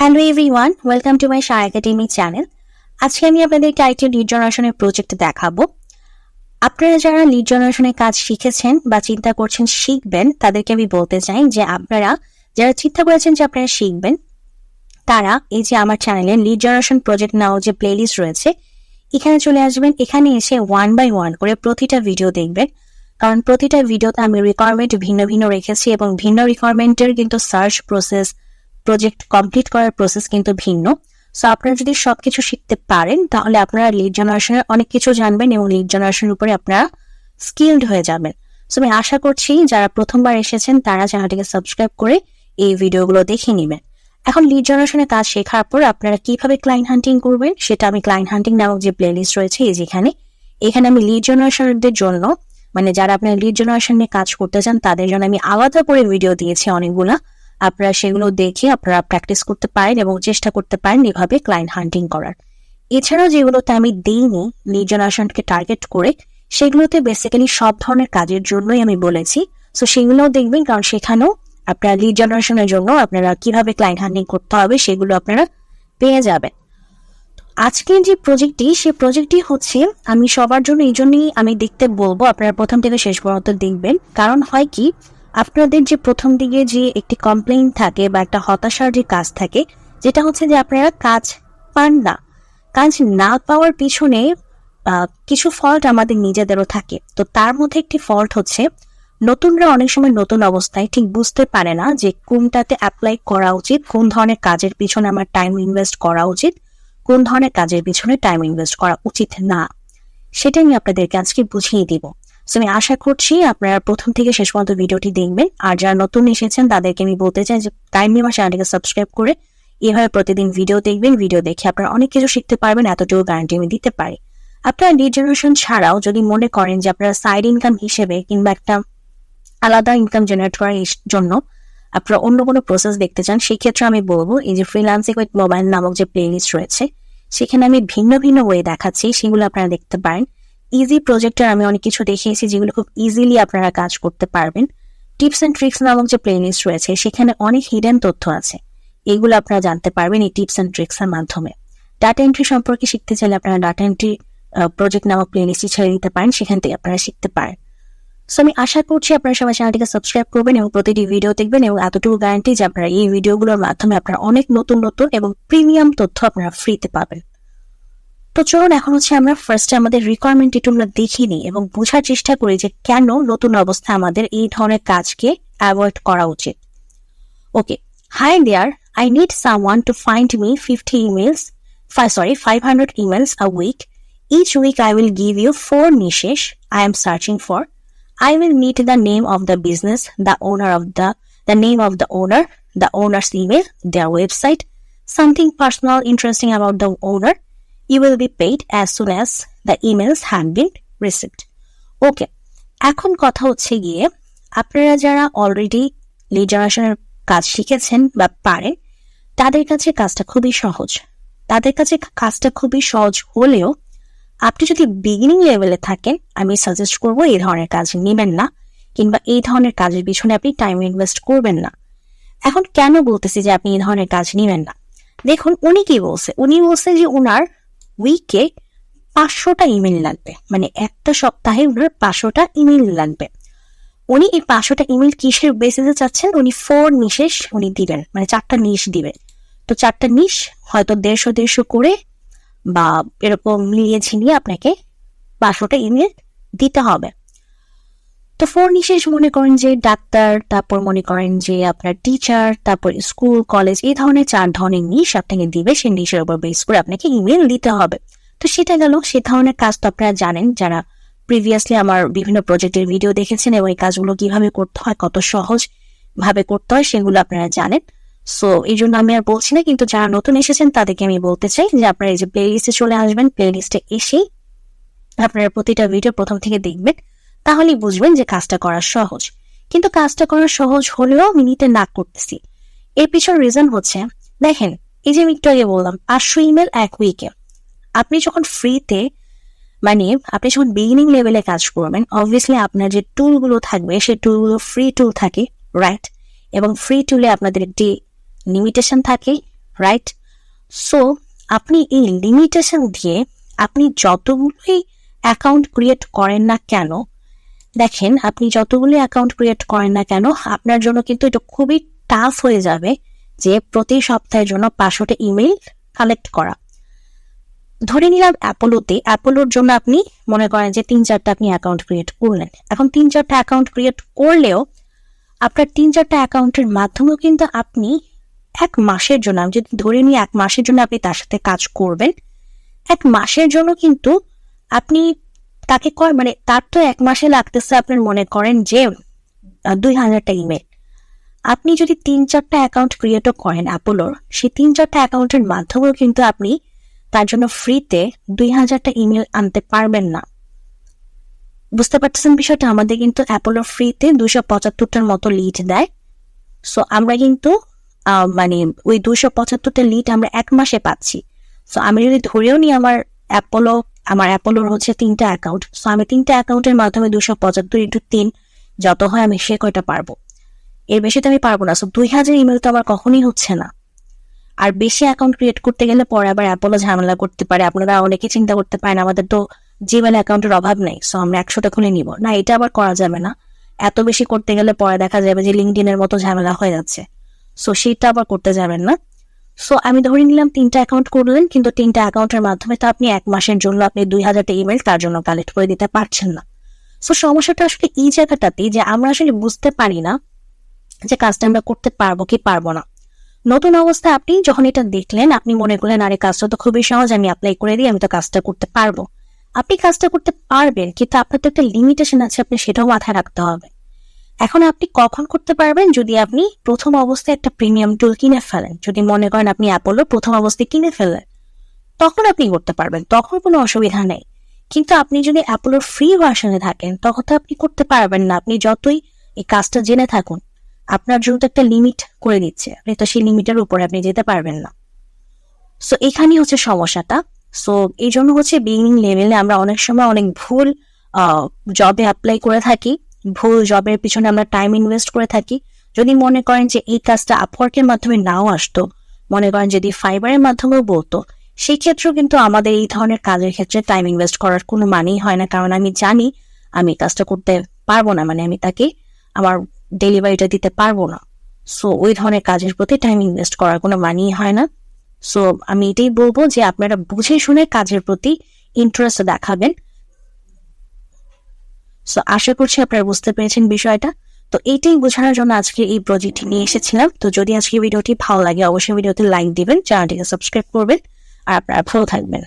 Hello everyone, welcome to my Sharah Academy channel. আজকে আমি আপনাদেরকে আরেকটি লিড জেনারেশনের প্রজেক্ট দেখাবো। আপনারা যারা লিড জেনারেশনের কাজ শিখেছেন বা চিন্তা করছেন শিখবেন, তাদেরকে আমি বলতে চাই যে আপনারা যারা চিন্তা করেছেন যে আপনারা শিখবেন, তারা এই যে আমার চ্যানেলে লিড জেনারেশন প্রজেক্ট নাও যে প্লেলিস্ট রয়েছে, এখানে চলে আসবেন। এখানে এসে 1 বাই 1 করে প্রতিটা ভিডিও দেখবেন, কারণ প্রতিটা ভিডিওতে আমি রিকোয়ারমেন্ট ভিন্ন ভিন্ন রেখেছি এবং ভিন্ন রিকোয়ারমেন্টের কিন্তু সার্চ প্রসেস, প্রজেক্ট কমপ্লিট করার প্রসেস কিন্তু ভিন্ন। সো আপনারা যদি সবকিছু শিখতে পারেন তাহলে আপনারা লিড জেনারেশনের অনেক কিছু জানবেন এবং লিড জেনারেশনের উপরে আপনারা স্কিলড হয়ে যাবেন। সো আমি আশা করছি যারা প্রথমবার এসেছেন তারা চ্যানেলটিকে সাবস্ক্রাইব করে এই ভিডিওগুলো দেখে নেবেন। এখন লিড জেনারেশনের কাজ শেখার পর আপনারা কিভাবে ক্লায়েন্ট হান্টিং করবেন সেটা আমি ক্লায়েন্ট হান্টিং নামক যে প্লেলিস্ট রয়েছে এই যেখানে, এখানে আমি লিড জেনারেশনদের জন্য, মানে যারা আপনার লিড জেনারেশন নিয়ে কাজ করতে চান তাদের জন্য আমি আলাদা করে ভিডিও দিয়েছি অনেকগুলা। আপনারা সেগুলো দেখে আপনারা প্র্যাকটিস করতে পারেন এবং চেষ্টা করতে পারেন এভাবে ক্লায়েন্ট হান্টিং করার। এছাড়াও যেগুলোতে আমি দিইনি লিড জেনারেশনকে টার্গেট করে, সেগুলোতে বেসিক্যালি সব ধরনের কাজের জন্যই আমি বলেছি। সো সেগুলোও দেখবেন, কারণ সেখানেও আপনারা লিড জেনারেশনের জন্য আপনারা কিভাবে ক্লায়েন্ট হান্টিং করতে হবে সেগুলো আপনারা পেয়ে যাবেন। আজকের যে প্রজেক্টটি, সেই প্রজেক্টটি হচ্ছে আমি সবার জন্য এই জন্যই আমি দেখতে বলবো আপনারা প্রথম থেকে শেষ পর্যন্ত দেখবেন। কারণ হয় কি, আপনাদের যে প্রথম দিকে যে একটি কমপ্লেইন থাকে বা একটা হতাশার যে কাজ থাকে, যেটা হচ্ছে যে আপনারা কাজ পান না। কাজ না পাওয়ার পিছনে কিছু ফল্ট আমাদের নিজেদেরও থাকে। তো তার মধ্যে একটি ফল্ট হচ্ছে নতুনরা অনেক সময় নতুন অবস্থায় ঠিক বুঝতে পারে না যে কোনটাতে অ্যাপ্লাই করা উচিত, কোন ধরনের কাজের পিছনে আমার টাইম ইনভেস্ট করা উচিত, কোন ধরনের কাজের পিছনে টাইম ইনভেস্ট করা উচিত না। সেটা আমি আপনাদেরকে আজকে বুঝিয়ে দিব। সো আমি আশা করছি আপনারা প্রথম থেকে শেষ পর্যন্ত ভিডিওটি দেখবেন। আর যারা নতুন এসেছেন তাদেরকে আমি বলতে চাই যে টাইমলি আমার চ্যানেলটিকে সাবস্ক্রাইব করে এভাবে প্রতিদিন ভিডিও দেখবেন। ভিডিও দেখে আপনারা অনেক কিছু শিখতে পারবেন, এতটুকু গ্যারান্টি আমি দিতে পারি। আপনারা লিড জেনারেশন ছাড়াও যদি মনে করেন যে আপনারা সাইড ইনকাম হিসেবে কিংবা একটা আলাদা ইনকাম জেনারেট করার জন্য আপনারা অন্য কোনো প্রসেস দেখতে চান, সেই ক্ষেত্রে আমি বলবো এই যে ফ্রিল্যান্সিং উইথ মোবাইল নামক যে প্লেলিস্ট রয়েছে, সেখানে আমি ভিন্ন ভিন্ন ওয়ে দেখাচ্ছি, সেগুলো আপনারা দেখতে পারেন। ইজি প্রজেক্টের আমি অনেক কিছু দেখিয়েছি যেগুলো খুব ইজিলি আপনারা কাজ করতে পারবেন। টিপস এন্ড ট্রিক্স নামক যে প্লেলিস্ট রয়েছে, সেখানে অনেক হিডেন তথ্য আছে, এগুলো আপনারা জানতে পারবেন এই টিপস এন্ড ট্রিক্স এর মাধ্যমে। ডাটা এন্ট্রি সম্পর্কে শিখতে চাইলে আপনারা ডাটা এন্ট্রি প্রজেক্ট নামক প্লেলিস্টটি ছেড়ে দিতে পারেন, সেখান থেকে আপনারা শিখতে পারেন। সো আমি আশা করছি আপনারা সবাই চ্যানেলটিকে সাবস্ক্রাইব করবেন এবং প্রতিটি ভিডিও দেখবেন, এবং এতটুকু গ্যারান্টি যে আপনারা এই ভিডিওগুলোর মাধ্যমে আপনারা অনেক নতুন নতুন এবং প্রিমিয়াম তথ্য আপনারা ফ্রিতে পাবেন। তো চলুন এখন হচ্ছে আমরা ফার্স্টে আমাদের রিকোয়ারমেন্ট একটু আমরা দেখে নিই এবং বোঝার চেষ্টা করি যে কেন নতুন অবস্থায় আমাদের এই ধরনের কাজকে অ্যাভয়েড করা উচিত। Okay, hi there, I need someone to find me 500 emails a week. Each week I will give you 4 niches I am searching for. I will need the name of the business, the name of the owner, the owner's email, their website, something personal interesting about the owner. You will be paid as soon as the emails have been received. Okay, এখন কথা হচ্ছে গিয়ে আপনারা যারা already lead জেনারেশনের কাজ শিখেছেন বা পারেন, তাদের কাছে কাজটা খুবই সহজ। তাদের কাছে কাজটা খুবই সহজ হলেও আপনি যদি বিগিনিং লেভেলে থাকেন, আমি সাজেস্ট করবো এই ধরনের কাজ নেবেন না, কিংবা এই ধরনের কাজের পিছনে আপনি টাইম ইনভেস্ট করবেন না। এখন কেন বলতেছি যে আপনি এই ধরনের কাজ নেবেন না? দেখুন উনি কি বলছে, উনি বলছে যে উনার উইকে 500টা ইমেল লাগবে, মানে একটা সপ্তাহে উনার 500টা ইমেল লাগবে। উনি এই 500টা ইমেল কিসের বেসিসে চাচ্ছেন? উনি 4 নিশেষ উনি দিবেন, মানে 4টা নিশ দিবেন। তো 4টা নিশ হয়তো 150 করে বা এরকম মিলিয়ে ঝিলিয়ে আপনাকে 500টা ইমেল দিতে হবে। তো 4 নিশেষ মনে করেন যে ডাক্তার, তারপর মনে করেন যে আপনার টিচার, তারপর স্কুল কলেজ, এই ধরনের 4 ধরনের নিশ আপনাকে দিবে, সেই নিশের উপর বেস করে আপনাকে ইমেল দিতে হবে। তো সেটা গেল সে ধরনের কাজ। তো আপনারা জানেন যারা প্রিভিয়াসলি আমার বিভিন্ন প্রজেক্টের ভিডিও দেখেছেন এবং এই কাজগুলো কিভাবে করতে হয়, কত সহজ ভাবে করতে হয়, সেগুলো আপনারা জানেন। সো এই জন্য আমি আর বলছি না, কিন্তু যারা নতুন এসেছেন তাদেরকে আমি বলতে চাই যে আপনারা এই যে প্লে লিস্টে চলে আসবেন, প্লে লিস্টে এসেই আপনারা প্রতিটা ভিডিও প্রথম থেকে দেখবেন, তাহলেই বুঝবেন যে কাজটা করা সহজ। কিন্তু কাজটা করা সহজ হলেও আমি নিতে না করতেছি, এর পিছনে রিজন হচ্ছে, দেখেন এই যে আমি একটু আগে বললাম 500 ইমেল এক উইকে। আপনি যখন ফ্রিতে, মানে আপনি যখন বিগিনিং লেভেলে কাজ করবেন, অবভিয়াসলি আপনার যে টুলগুলো থাকবে সেই টুলগুলো ফ্রি টুল থাকে, রাইট? এবং ফ্রি টুলে আপনাদের একটি লিমিটেশন থাকে, রাইট? সো আপনি এই লিমিটেশন দিয়ে আপনি যতগুলোই অ্যাকাউন্ট ক্রিয়েট করেন না কেন, দেখেন আপনি যতগুলো অ্যাকাউন্ট ক্রিয়েট করেন না কেন, আপনার জন্য কিন্তু এটা খুবই টাফ হয়ে যাবে যে প্রতি সপ্তাহের জন্য 500টা ইমেল কালেক্ট করা। ধরে নিলাম অ্যাপোলোর জন্য আপনি মনে করেন যে 3-4টা আপনি অ্যাকাউন্ট ক্রিয়েট করলেন। এখন 3-4টা অ্যাকাউন্ট ক্রিয়েট করলেও আপনার 3-4টা অ্যাকাউন্টের মাধ্যমেও কিন্তু আপনি 1 মাসের জন্য, আমি যদি ধরে নিই 1 মাসের জন্য আপনি তার সাথে কাজ করবেন, 1 মাসের জন্য কিন্তু আপনি তাকে মানে তার তো 1 মাসে লাগতেছে আপনার মনে করেন যে 2000টা ইমেল। আপনি যদি 3-4টা অ্যাকাউন্ট ক্রিয়েটও করেন অ্যাপোলোর, সেই 3-4টা অ্যাকাউন্টের মাধ্যমেও কিন্তু আপনি তার জন্য ফ্রিতে 2000টা ইমেল আনতে পারবেন না। বুঝতে পারতেছেন বিষয়টা? আমাদের কিন্তু অ্যাপোলোর ফ্রিতে 275টার মতো লিড দেয়। সো আমরা কিন্তু মানে ওই 275টা লিড আমরা 1 মাসে পাচ্ছি। সো আমি যদি ধরেও নিই আমার অ্যাপোলোর হচ্ছে 3টা অ্যাকাউন্ট, সো আমি 3টা অ্যাকাউন্টের মাধ্যমে 275 × 3 যত হয় আমি সে কয়টা পারবো, এর বেশি তো আমি পারবো না। সো 2000 ইমেল তো আমার কখনই হচ্ছে না। আর বেশি অ্যাকাউন্ট ক্রিয়েট করতে গেলে পরে আবার অ্যাপোলো ঝামেলা করতে পারে। আপনারা অনেকে চিন্তা করতে পারেন আমাদের তো জিমেল অ্যাকাউন্টের অভাব নেই, সো আমরা 100টা খুলে নিব না, এটা আবার করা যাবে না। এত বেশি করতে গেলে পরে দেখা যাবে যে লিঙ্কডইনের মতো ঝামেলা হয়ে যাচ্ছে, সো সেটা আবার করতে যাবেন না। সো আমি ধরে নিলাম 3টা অ্যাকাউন্ট করলেন, কিন্তু 3টা অ্যাকাউন্টের মাধ্যমে তো আপনি 1 মাসের জন্য আপনি 2000টা ইমেল তার জন্য কালেক্ট করে দিতে পারছেন না। সো সমস্যাটা আসলে এই জায়গাটাতেই যে আমরা আসলে বুঝতে পারি না যে কাজটা আমরা করতে পারবো কি পারবো না। নতুন অবস্থায় আপনি যখন এটা দেখলেন, আপনি মনে করলেন আরে কাজটা তো খুবই সহজ, আমি অ্যাপ্লাই করে দিই, আমি তো কাজটা করতে পারবো। আপনি কাজটা করতে পারবেন, কিন্তু আপনার তো একটা লিমিটেশন আছে, আপনি সেটাও মাথায় রাখতে হবে। এখন আপনি কখন করতে পারবেন? যদি আপনি প্রথম অবস্থায় একটা প্রিমিয়াম টুল কিনে ফেলেন। যদি মনে করেন আপনি অ্যাপোলো প্রথম অবস্থায় কিনে ফেললেন, তখন আপনি করতে পারবেন, তখন কোনো অসুবিধা নেই। কিন্তু আপনি যদি অ্যাপোলোর ফ্রি ভার্সনে থাকেন, তখন তো আপনি করতে পারবেন না। আপনি যতই এই কাজটা জেনে থাকুন, আপনার জন্য তো একটা লিমিট করে দিচ্ছে, আপনি তো সেই লিমিটের উপরে আপনি যেতে পারবেন না। সো এখানেই হচ্ছে সমস্যাটা। সো এই জন্য হচ্ছে বিগিনিং লেভেলে আমরা অনেক সময় অনেক ভুল জবে অ্যাপ্লাই করে থাকি, ভুল জবের পিছনে আমরা টাইম ইনভেস্ট করে থাকি। যদি মনে করেন যে এই কাজটা আপওয়ার্কের মাধ্যমে নাও আসতো, মনে করেন যদি ফাইবারের মাধ্যমেও বলতো, সেই ক্ষেত্রেও কিন্তু আমাদের এই ধরনের কাজের ক্ষেত্রে টাইম ইনভেস্ট করার কোনো মানেই হয় না, কারণ আমি জানি আমি কাজটা করতে পারবো না, মানে আমি তাকে আমার ডেলিভারিটা দিতে পারবো না। সো ওই ধরনের কাজের প্রতি টাইম ইনভেস্ট করার কোনো মানেই হয় না। সো আমি এটাই বলবো যে আপনারা বুঝে শুনে কাজের প্রতি ইন্টারেস্ট দেখাবেন। সো আশা করছি আপনারা বুঝতে পেরেছেন বিষয়টা। তো এইটাই বোঝানোর জন্য আজকে এই প্রজেক্টটি নিয়ে এসেছিলাম। তো যদি আজকে ভিডিওটি ভালো লাগে, অবশ্যই ভিডিওতে লাইক দিবেন, চ্যানেলটিকে সাবস্ক্রাইব করবেন, আর আপনারা ভালো থাকবেন।